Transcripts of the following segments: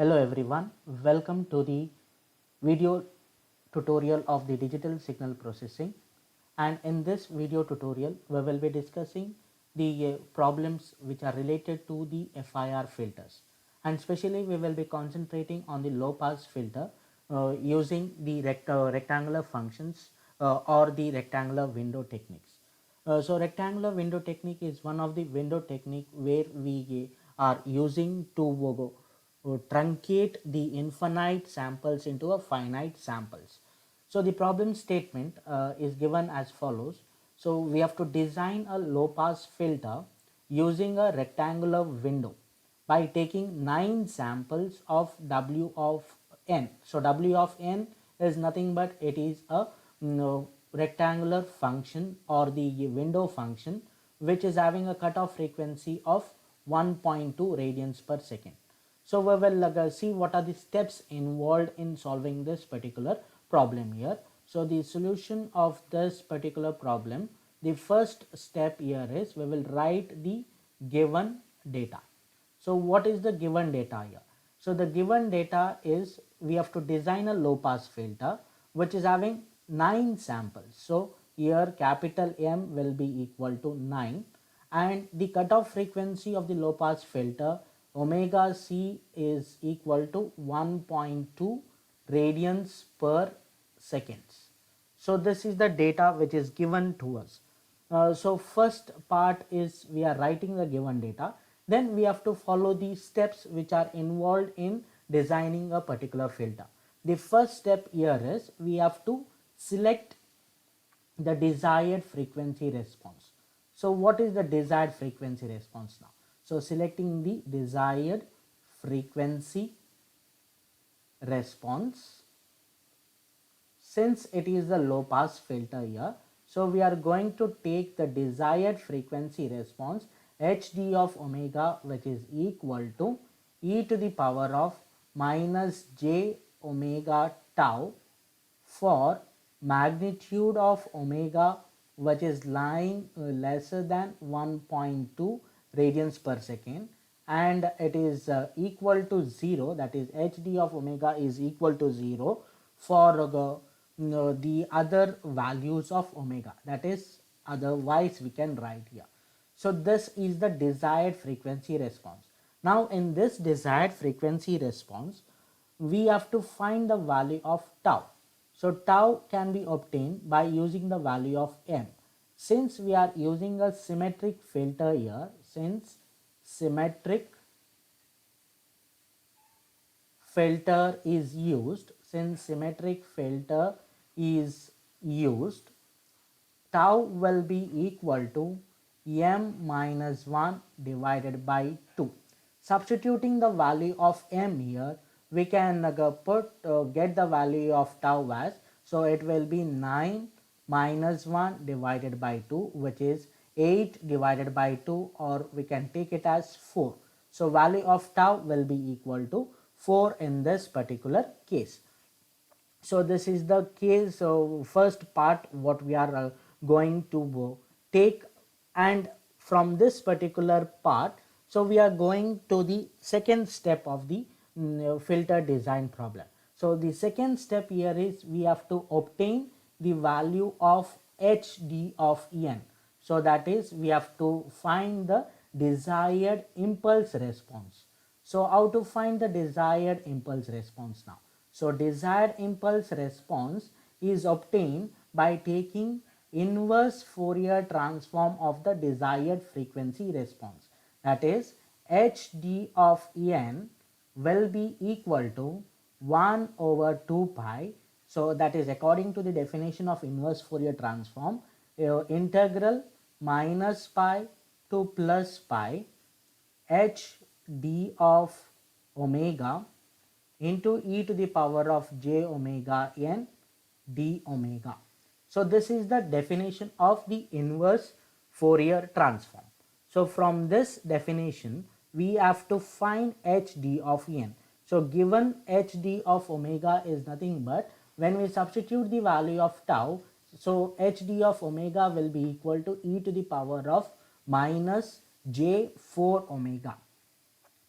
Hello everyone, welcome to the video tutorial of the digital signal processing, and in this video tutorial we will be discussing the problems which are related to the FIR filters, and especially we will be concentrating on the low pass filter using the rectangular functions or the rectangular window techniques. So rectangular window technique is one of the window technique where we are using to truncate the infinite samples into a finite samples. So the problem statement is given as follows. So we have to design a low pass filter using a rectangular window by taking 9 samples of W of n. So W of n is nothing but it is a rectangular function or the window function which is having a cutoff frequency of 1.2 radians per second. So we will see what are the steps involved in solving this particular problem here. So the solution of this particular problem, the first step here is we will write the given data. So what is the given data here? So the given data is we have to design a low pass filter which is having 9 samples. So here capital M will be equal to 9, and the cutoff frequency of the low pass filter omega c is equal to 1.2 radians per seconds. So this is the data which is given to us. So first part is we are writing the given data, then we have to follow the steps which are involved in designing a particular filter. The first step here is we have to select the desired frequency response. So what is the desired frequency response now? So selecting the desired frequency response, since it is the low pass filter here, so we are going to take the desired frequency response hd of omega, which is equal to e to the power of minus j omega tau for magnitude of omega which is lying lesser than 1.2 radians per second, and it is equal to 0, that is hd of omega is equal to 0 for the other values of omega, that is otherwise we can write here. So this is the desired frequency response. Now in this desired frequency response we have to find the value of tau. So tau can be obtained by using the value of m. Since we are using a symmetric filter here, since symmetric filter is used, tau will be equal to m minus 1 divided by 2. Substituting the value of m here, we can get the value of tau as, so it will be 9 minus 1 divided by 2, which is 8 divided by 2, or we can take it as 4. So value of tau will be equal to 4 in this particular case. So this is the case. So first part what we are going to take, and from this particular part, so we are going to the second step of the filter design problem. So the second step here is we have to obtain the value of hd of en. So that is we have to find the desired impulse response. So how to find the desired impulse response now? So desired impulse response is obtained by taking inverse Fourier transform of the desired frequency response. That is hd of en will be equal to 1 over 2 pi. So that is according to the definition of inverse Fourier transform, integral minus pi to plus pi h d of omega into e to the power of j omega n d omega. So this is the definition of the inverse Fourier transform. So from this definition we have to find hd of n. So given hd of omega is nothing but, when we substitute the value of tau, so hd of omega will be equal to e to the power of minus j 4 omega.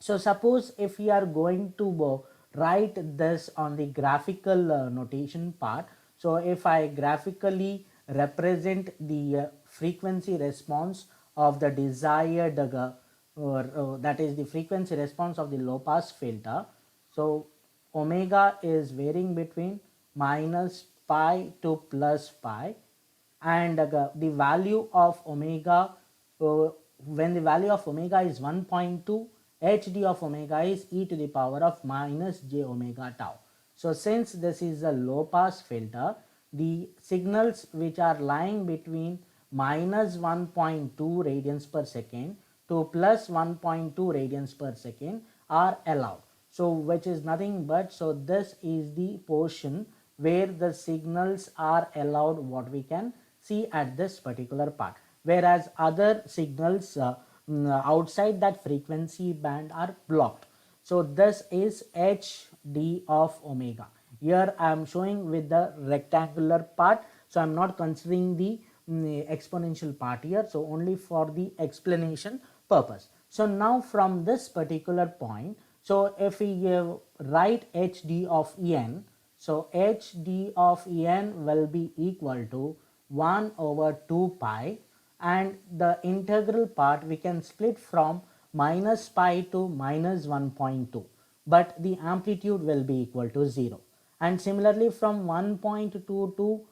So suppose if we are going to write this on the graphical notation part, so if I graphically represent the frequency response of the desired that is the frequency response of the low pass filter, so omega is varying between minus pi to plus pi, and the value of omega, when the value of omega is 1.2, hd of omega is e to the power of minus j omega tau. So since this is a low pass filter, the signals which are lying between minus 1.2 radians per second to plus 1.2 radians per second are allowed. So which is nothing but, so this is the portion where the signals are allowed, what we can see at this particular part, whereas other signals outside that frequency band are blocked. So this is hd of omega. Here I am showing with the rectangular part, so I am not considering the exponential part here, so only for the explanation purpose. So now from this particular point, so if we write hd of en, so hd of en will be equal to 1 over 2 pi, and the integral part we can split from minus pi to minus 1.2, but the amplitude will be equal to 0. And similarly from 1.2 to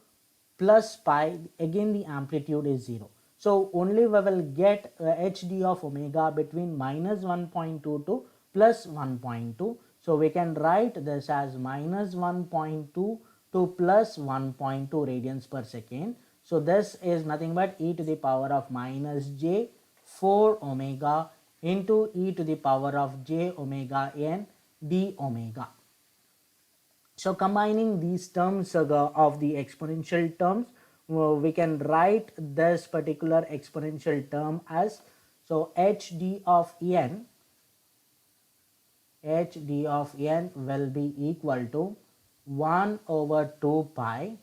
plus pi, again the amplitude is 0. So only we will get hd of omega between minus 1.2 to plus 1.2. So we can write this as minus 1.2 to plus 1.2 radians per second. So this is nothing but e to the power of minus j 4 omega into e to the power of j omega n d omega. So combining these terms of the exponential terms, we can write this particular exponential term as, so hd of n will be equal to 1 over 2 pi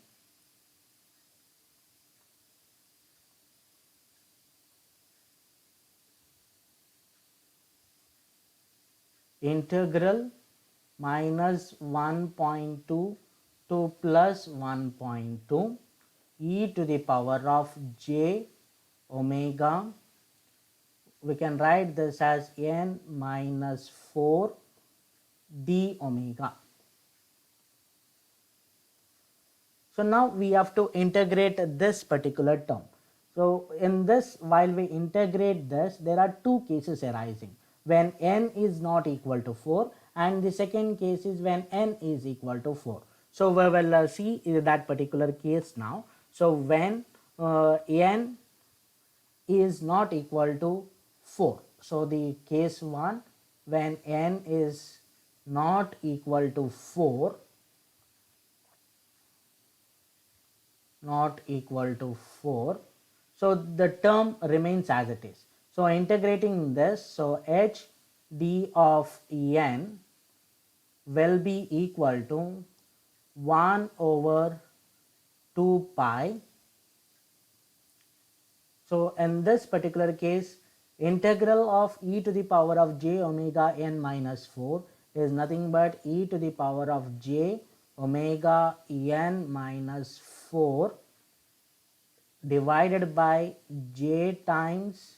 integral minus 1.2 to plus 1.2 e to the power of j omega. We can write this as n minus 4 d omega. So now we have to integrate this particular term. So in this, while we integrate this, there are two cases arising: when n is not equal to 4, and the second case is when n is equal to 4. So we will see that particular case now. So when n is not equal to 4, so the case 1, when n is not equal to 4, so the term remains as it is. So integrating this, so h d of n will be equal to 1 over 2 pi. So in this particular case, integral of e to the power of j omega n minus 4 is nothing but e to the power of j omega n minus 4 divided by j times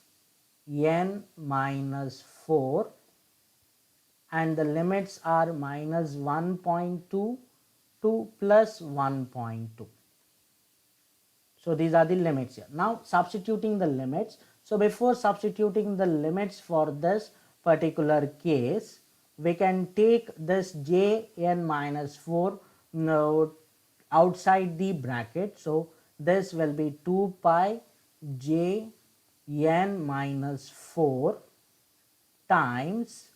n minus 4, and the limits are minus 1.2 to plus 1.2. So these are the limits here. Now substituting the limits. So before substituting the limits for this particular case, we can take this j n minus 4 outside the bracket. So this will be 2 pi j n minus 4 times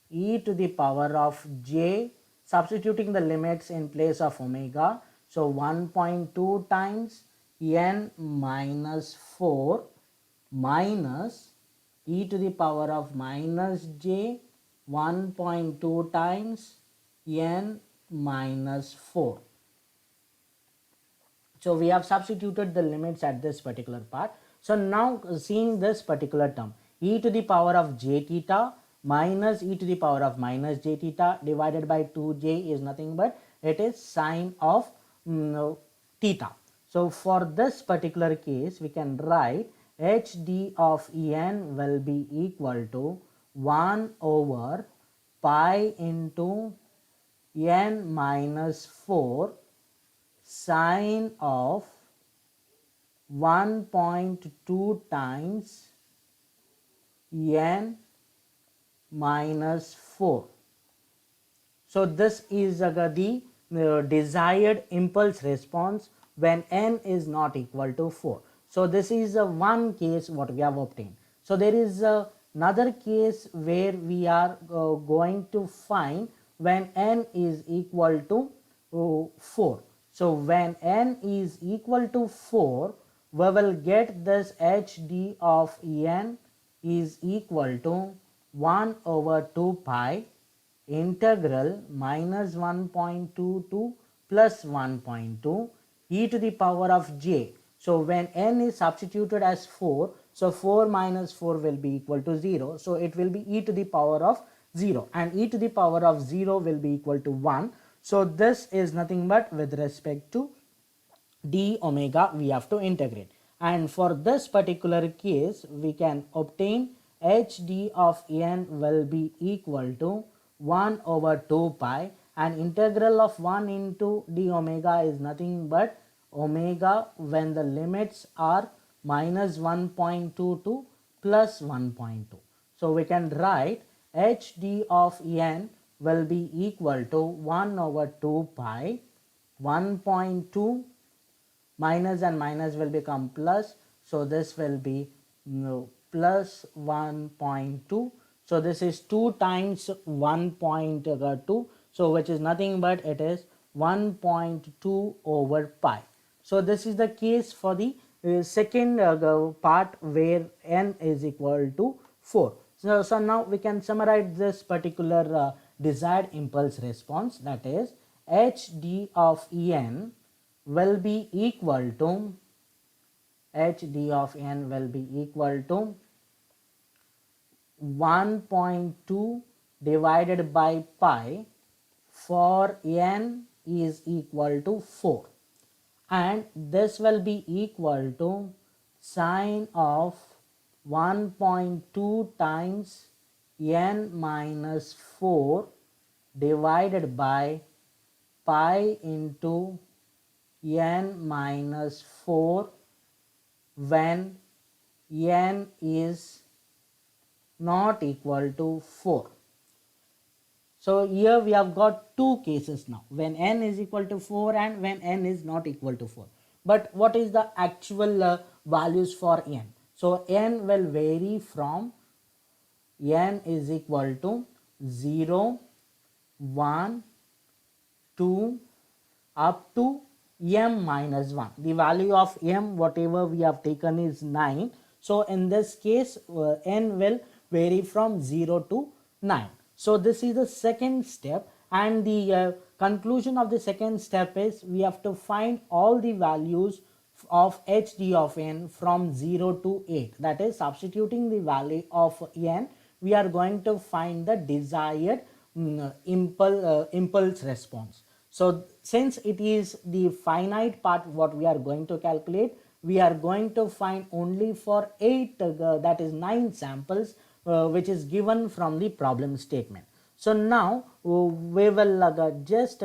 e to the power of j, substituting the limits in place of omega. So 1.2 times n minus 4 minus e to the power of minus j 1.2 times n minus 4. So we have substituted the limits at this particular part. So now seeing this particular term, e to the power of j theta minus e to the power of minus j theta divided by 2j is nothing but it is sine of theta. So for this particular case we can write hd of en will be equal to 1 over pi into n minus 4 sine of 1.2 times n minus 4. So this is the desired impulse response when n is not equal to 4. So this is one case what we have obtained. So there is another case where we are going to find when n is equal to 4. So when n is equal to 4, we will get this hd of n is equal to 1 over 2 pi integral minus 1.2 to plus 1.2 e to the power of j. So when n is substituted as 4, so 4 minus 4 will be equal to 0. So it will be e to the power of 0, and e to the power of 0 will be equal to 1. So this is nothing but with respect to d omega we have to integrate, and for this particular case we can obtain hd of n will be equal to 1 over 2 pi, and integral of 1 into d omega is nothing but omega when the limits are minus 1.2 to plus 1.2. So we can write hd of n will be equal to 1 over 2 pi 1.2 minus and minus will become plus, so this will be plus 1.2. so this is 2 times 1.2, so which is nothing but it is 1.2 over pi. So this is the case for the second part where n is equal to 4. So now we can summarize this particular desired impulse response, that is hd of en will be equal to hd of n will be equal to 1.2 divided by pi for n is equal to 4, and this will be equal to sine of 1.2 times n minus 4 divided by pi into n minus 4 when n is not equal to 4. So here we have got two cases now, when n is equal to 4 and when n is not equal to 4. But what is the actual values for n? So n will vary from n is equal to 0, 1, 2 up to m minus 1. The value of m whatever we have taken is 9. So in this case n will vary from 0 to 9. So this is the second step, and the conclusion of the second step is we have to find all the values of hd of n from 0 to 8. That is, substituting the value of n, we are going to find the desired impulse response. So since it is the finite part what we are going to calculate, we are going to find only for 8 that is 9 samples which is given from the problem statement. So now we will just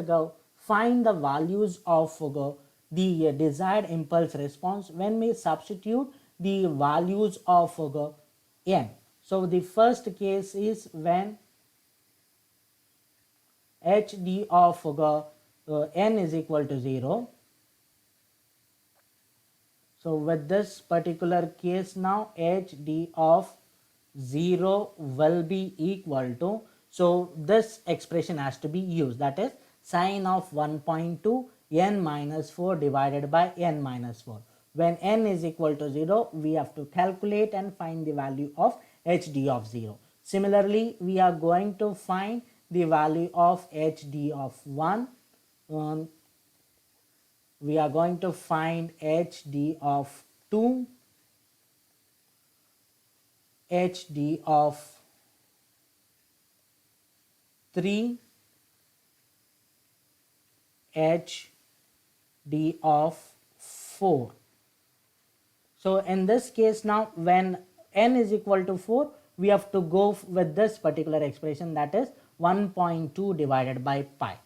find the values of the desired impulse response when we substitute the values of n. So the first case is when hd of n is equal to 0. So with this particular case now hd of 0 will be equal to, so this expression has to be used, that is sine of 1.2 n minus 4 divided by n minus 4. When n is equal to 0, we have to calculate and find the value of hd of 0. Similarly, we are going to find the value of hd of 1. We are going to find hd of 2, hd of 3 h d of 4. So in this case, now when n is equal to 4, we have to go with this particular expression, that is 1.2 divided by pi.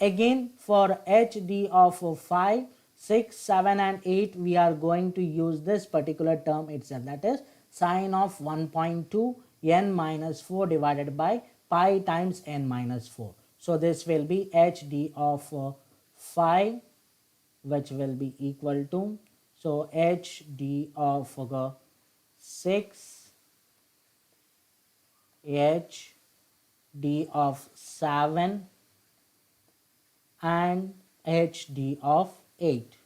Again, for hd of 5, 6, 7 and 8, we are going to use this particular term itself, that is sine of 1.2 n minus 4 divided by pi times n minus 4. So this will be hd of 5, which will be equal to, so hd of 6, hd of 7 and hd of 8.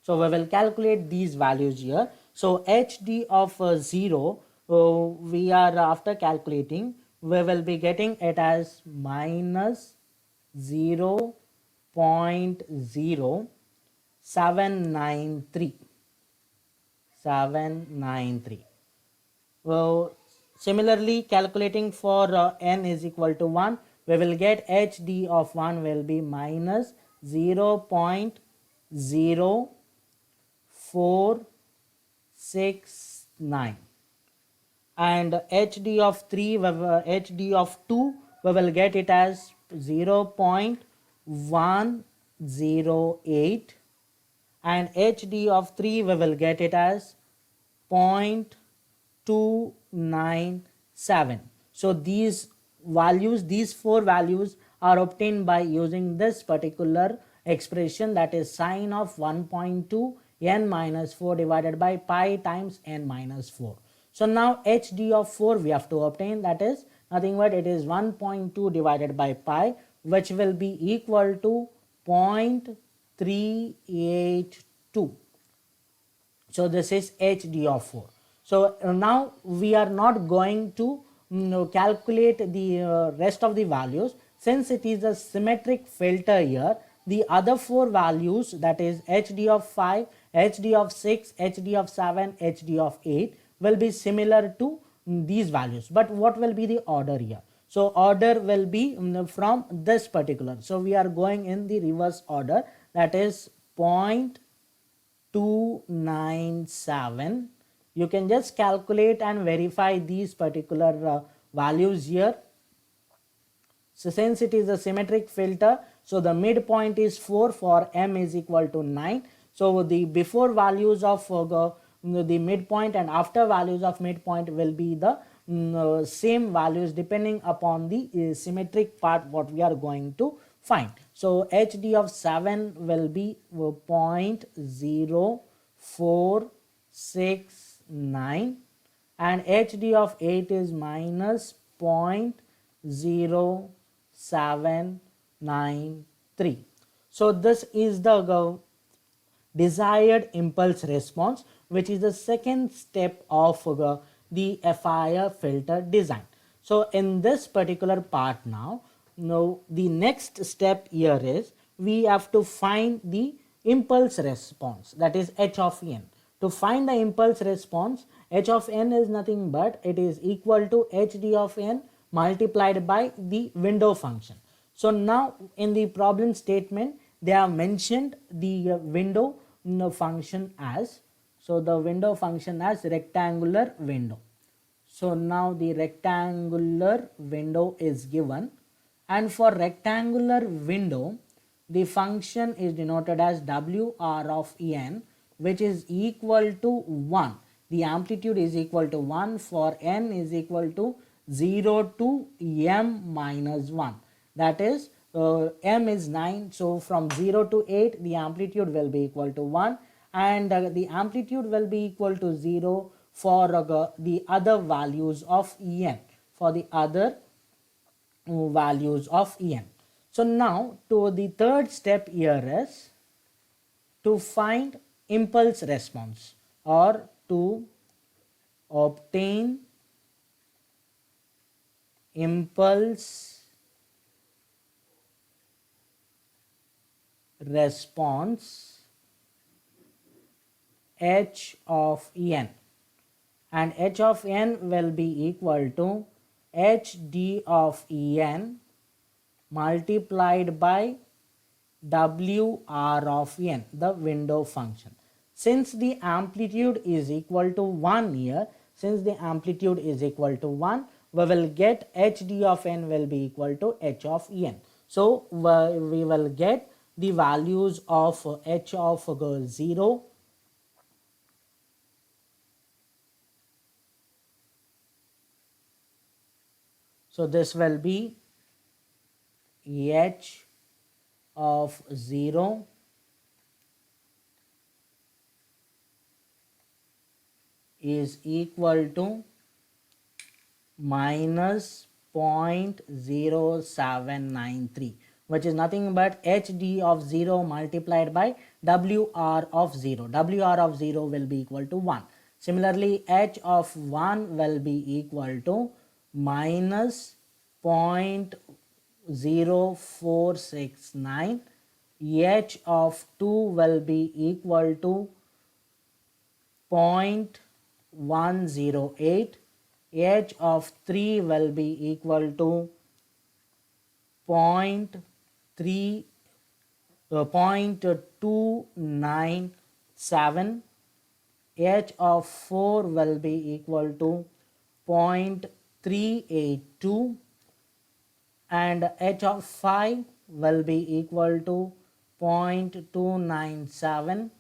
So we will calculate these values here. So hd of 0, we are after calculating, we will be getting it as minus 0.0793. Well, similarly, calculating for n is equal to 1, we will get hd of 1 will be minus 0.0469, and hd of 3, hd of 2, we will get it as 0.108, and hd of 3, we will get it as 0.297. So these values, these four values are obtained by using this particular expression, that is sine of 1.2 n minus 4 divided by pi times n minus 4. So now hd of 4 we have to obtain, that is nothing but it is 1.2 divided by pi, which will be equal to 0.382. So this is hd of 4. So now we are not going to calculate the rest of the values, since it is a symmetric filter here. The other four values, that is hd of 5, hd of 6, hd of 7, hd of 8, will be similar to these values. But what will be the order here? So order will be from this particular. So we are going in the reverse order, that is 0.297. You can just calculate and verify these particular values here. So since it is a symmetric filter, so the midpoint is 4 for m is equal to 9. So the before values of the midpoint and after values of midpoint will be the same values depending upon the symmetric part what we are going to find. So hd of 7 will be 0.0469, and hd of 8 is minus 0.0793. So this is the desired impulse response, which is the second step of the FIR filter design. So in this particular part now the next step here is we have to find the impulse response, that is h of n. To find the impulse response, h of n is nothing but it is equal to hd of n multiplied by the window function. So now in the problem statement they have mentioned the window function as, so the window function as rectangular window. So now the rectangular window is given, and for rectangular window the function is denoted as WR of n, which is equal to 1. The amplitude is equal to 1 for n is equal to 0 to m minus 1, that is m is 9, so from 0 to 8 the amplitude will be equal to 1, and the amplitude will be equal to 0 for the other values of en, for the other values of en. So now to the third step here is to find impulse response or to obtain impulse response h of n, and h of n will be equal to hd of en multiplied by wr of n, the window function. Since the amplitude is equal to 1 here, since the amplitude is equal to 1, we will get hd of n will be equal to h of n. So we will get the values of h of 0. So this will be h of 0 is equal to minus 0.0793, which is nothing but hd of 0 multiplied by wr of 0. Wr of 0 will be equal to 1. Similarly, h of 1 will be equal to minus 0.0469. h of 2 will be equal to 0.108. h of 3 will be equal to 0.297. h of 4 will be equal to 0.382, and h of 5 will be equal to 0.297.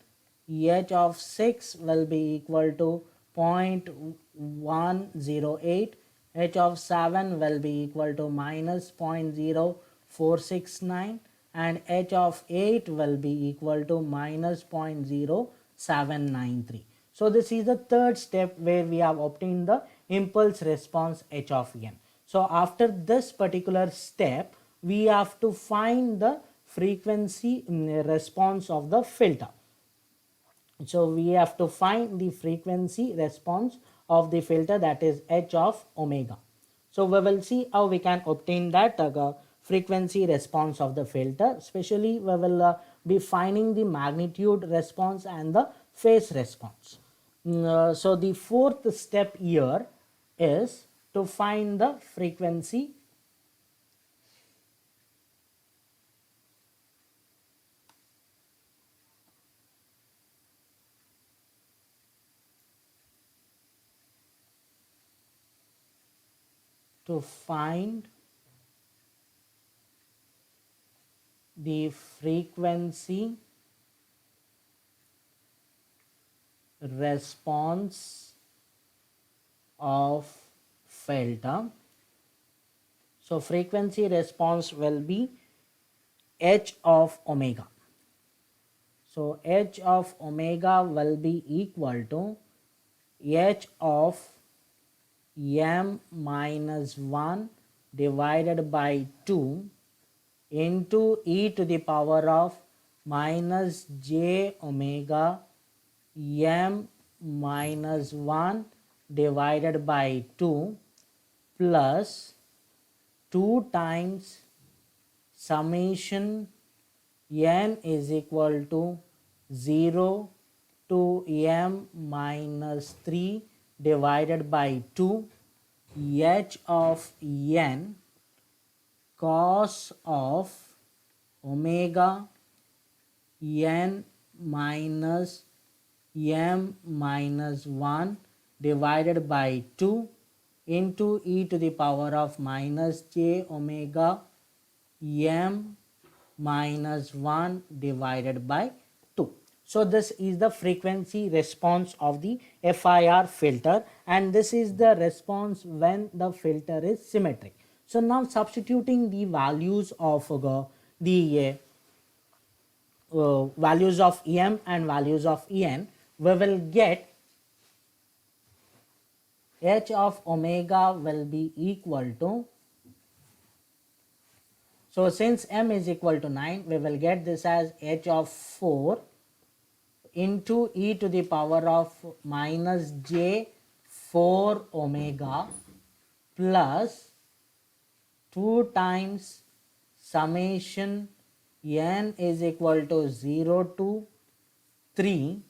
h of 6 will be equal to 0.108. h of 7 will be equal to minus 0.0469, and h of 8 will be equal to minus 0.0793. So this is the third step where we have obtained the impulse response h of n. So after this particular step, we have to find the frequency response of the filter. So we have to find the frequency response of the filter, that is h of omega. So we will see how we can obtain that frequency response of the filter. Especially we will be finding the magnitude response and the phase response. So the fourth step here is to find the frequency to find the frequency response of filter. So frequency response will be h of omega. So h of omega will be equal to h of m minus 1 divided by 2 into e to the power of minus j omega m minus 1 divided by 2 plus 2 times summation n is equal to 0 to m minus 3 divided by 2 h of n cos of omega n minus m minus 1 divided by 2 into e to the power of minus j omega m minus 1 divided by 2. So this is the frequency response of the FIR filter, and this is the response when the filter is symmetric. So now substituting the values of the values of em and values of en, we will get h of omega will be equal to, so since m is equal to 9, we will get this as h of 4 into e to the power of minus j 4 omega plus 2 times summation n is equal to 0 to 3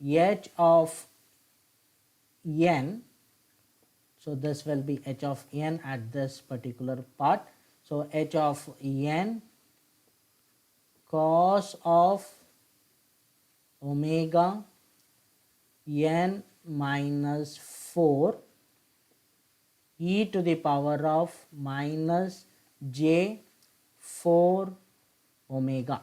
h of n. So this will be h of n at this particular part. So h of n cos of omega n minus 4 e to the power of minus j 4 omega.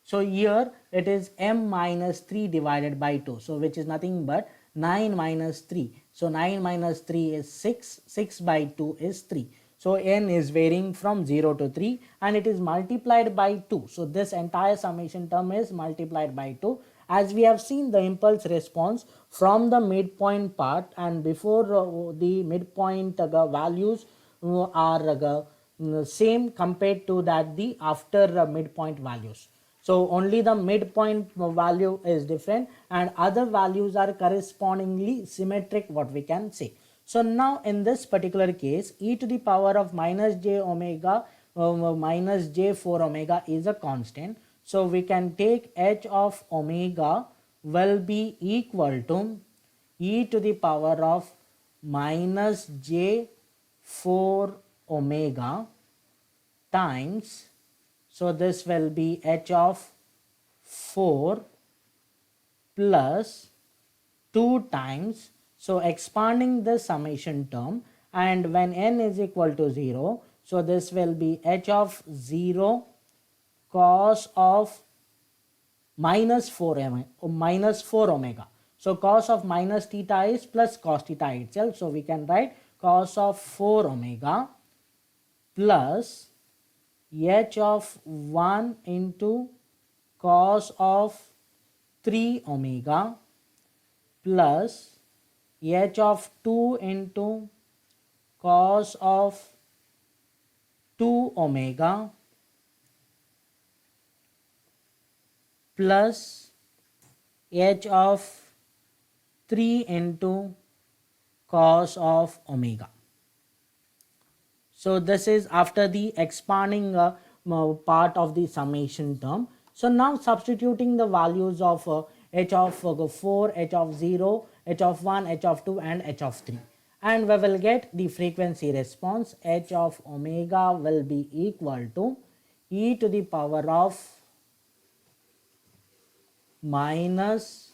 So here it is m minus 3 divided by 2, so which is nothing but 9 minus 3. So 9 minus 3 is 6, 6 by 2 is 3. So n is varying from 0 to 3 and it is multiplied by 2. So this entire summation term is multiplied by 2. As we have seen the impulse response from the midpoint part, and before the midpoint values are same compared to that the after midpoint values. So only the midpoint value is different and other values are correspondingly symmetric, what we can say. So now in this particular case, e to the power of minus j omega minus j 4 omega is a constant. So we can take h of omega will be equal to e to the power of minus j 4 omega times, so this will be h of 4 plus 2 times, so expanding the summation term, and when n is equal to 0, so this will be h of 0 cos of minus 4 omega. So cos of minus theta is plus cos theta itself, so we can write cos of 4 omega plus h of 1 into cos of 3 omega plus h of 2 into cos of 2 omega plus h of 3 into cos of omega. So this is after the expanding part of the summation term. So now substituting the values of h of 4, h of 0, h of 1, h of 2 and h of 3, and we will get the frequency response. H of omega will be equal to e to the power of minus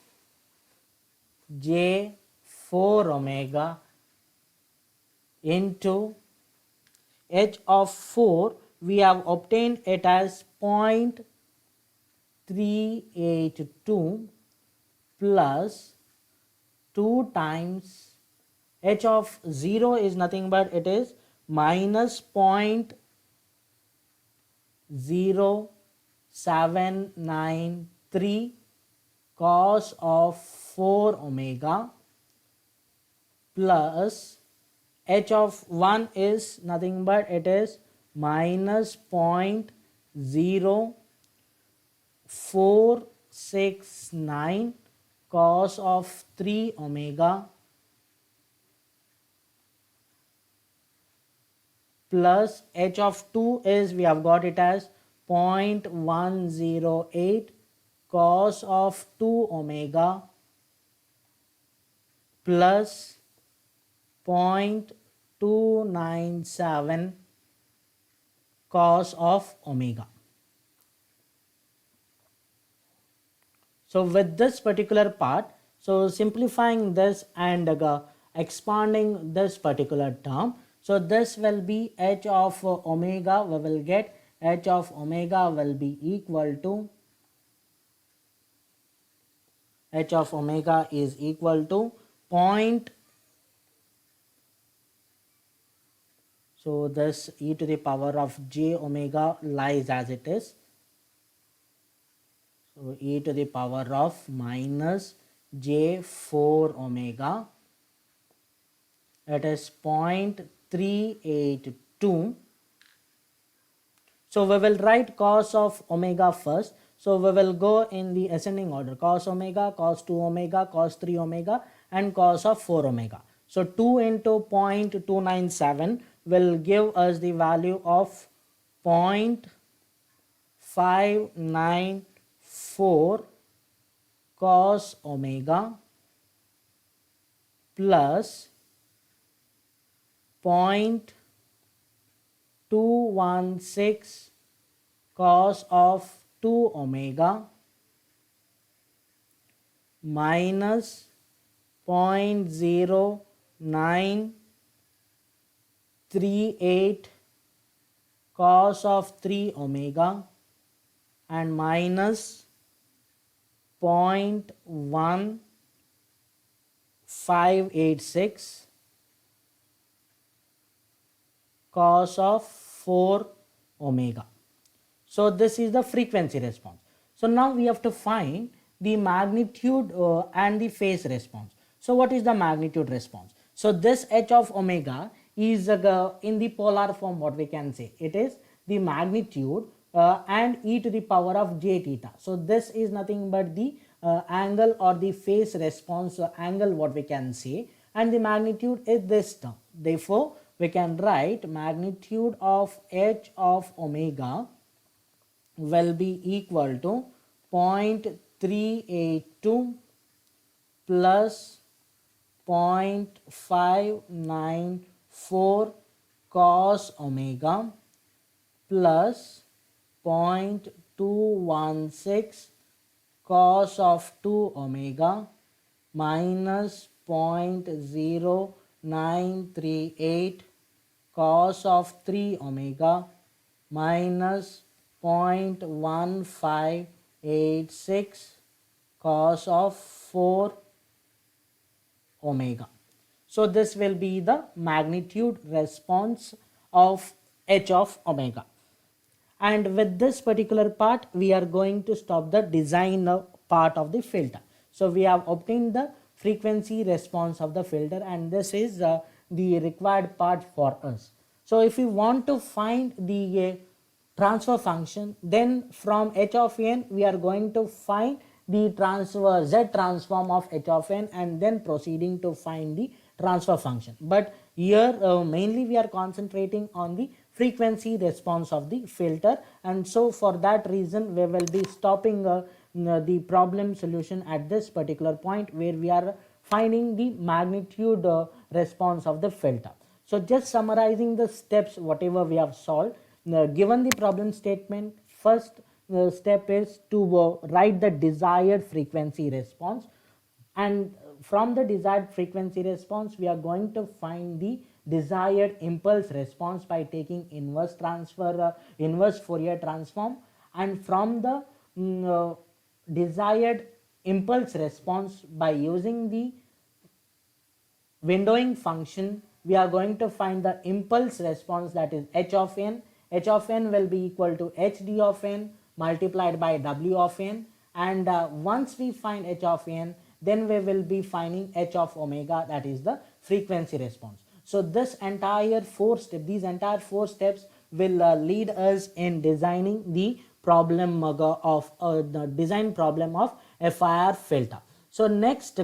j 4 omega into h of 4, we have obtained it as 0.382 plus 2 times h of 0 is nothing but it is minus 0.0793 cos of 4 omega plus h of 1 is nothing but it is minus 0.0469 cos of 3 omega plus h of 2 is, we have got it as 0.108 cos of 2 omega plus 0.297 cos of omega. So with this particular part, so simplifying this and expanding this particular term, so this will be h of omega, we will get h of omega will be equal to, h of omega is equal to so this e to the power of j omega lies as it is. So e to the power of minus j 4 omega, it is 0.382. So we will write cos of omega first. So we will go in the ascending order: cos omega, cos 2 omega, cos 3 omega and cos of 4 omega. So 2 into 0.297 will give us the value of 0.594 cos omega plus 0.216 cos of 2 omega minus 0.0938 cos of 3 omega and minus 0.1586 cos of 4 omega. So this is the frequency response. So now we have to find the magnitude and the phase response. So what is the magnitude response? So this h of omega is in the polar form. What we can say, it is the magnitude and e to the power of j theta. So this is nothing but the angle or the phase response angle, what we can say, and the magnitude is this term. Therefore we can write magnitude of h of omega will be equal to 0.382 plus 0.594 cos omega plus 0.216 cos of 2 omega minus 0.0938 cos of 3 omega minus 0.1586 cos of 4 omega. So this will be the magnitude response of h of omega. And with this particular part we are going to stop the design part of the filter. So we have obtained the frequency response of the filter, and this is the required part for us. So if we want to find the transfer function, then from h of n we are going to find the transfer z transform of h of n and then proceeding to find the transfer function. But here mainly we are concentrating on the frequency response of the filter, and so for that reason we will be stopping the problem solution at this particular point where we are finding the magnitude response of the filter. So just summarizing the steps whatever we have solved. Given the problem statement, first step is to write the desired frequency response, and from the desired frequency response we are going to find the desired impulse response by taking inverse Fourier transform, and from the desired impulse response by using the windowing function we are going to find the impulse response, that is h of n. H of n will be equal to hd of n multiplied by w of n, and once we find h of n, then we will be finding h of omega, that is the frequency response. So this entire these entire four steps will lead us in designing the problem of the design problem of FIR filter. So next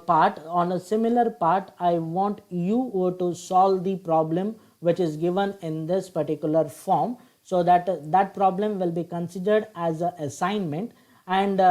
part, on a similar part, I want you to solve the problem which is given in this particular form, so that that problem will be considered as an assignment. And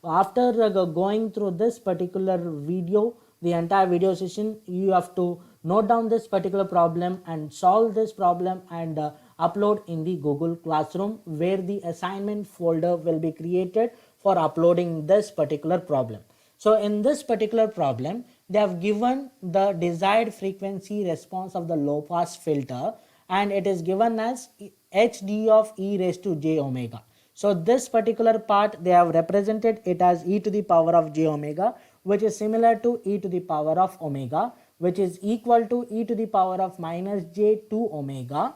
after going through this particular video, the entire video session, you have to note down this particular problem and solve this problem and upload in the Google Classroom, where the assignment folder will be created for uploading this particular problem. So in this particular problem, they have given the desired frequency response of the low pass filter, and it is given as hd of e raised to j omega. So this particular part they have represented it as e to the power of j omega, which is similar to e to the power of omega, which is equal to e to the power of minus j2 omega,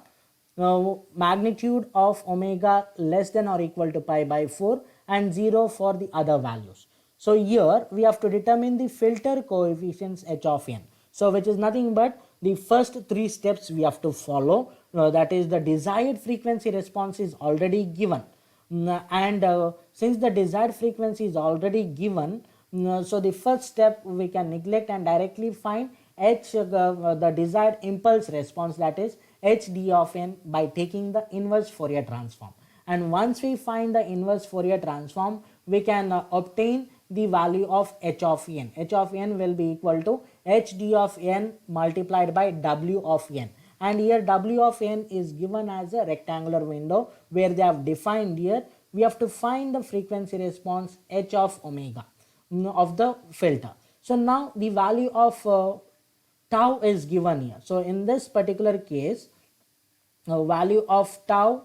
magnitude of omega less than or equal to pi by 4 and 0 for the other values. So here we have to determine the filter coefficients h of n. So which is nothing but the first three steps we have to follow, that is the desired frequency response is already given, and since the desired frequency is already given, so the first step we can neglect and directly find the desired impulse response, that is hd of n, by taking the inverse Fourier transform. And once we find the inverse Fourier transform, we can obtain the value of h of n. H of n will be equal to hd of n multiplied by w of n. And here w of n is given as a rectangular window where they have defined here. We have to find the frequency response h of omega of the filter. So now the value of tau is given here. So in this particular case, value of tau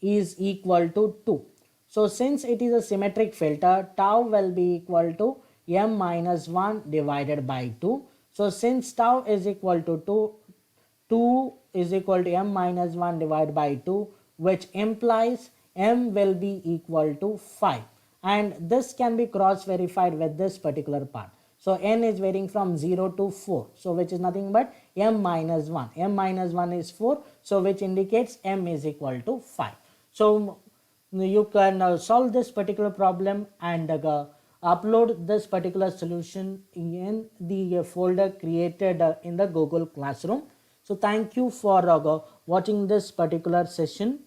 is equal to 2. So since it is a symmetric filter, tau will be equal to m minus 1 divided by 2. So since tau is equal to 2, 2 is equal to m minus 1 divided by 2, which implies m will be equal to 5. And this can be cross verified with this particular part. So n is varying from 0 to 4. So which is nothing but m minus 1. M minus 1 is 4. So which indicates m is equal to 5. So you can solve this particular problem and upload this particular solution in the folder created in the Google Classroom. So thank you for watching this particular session.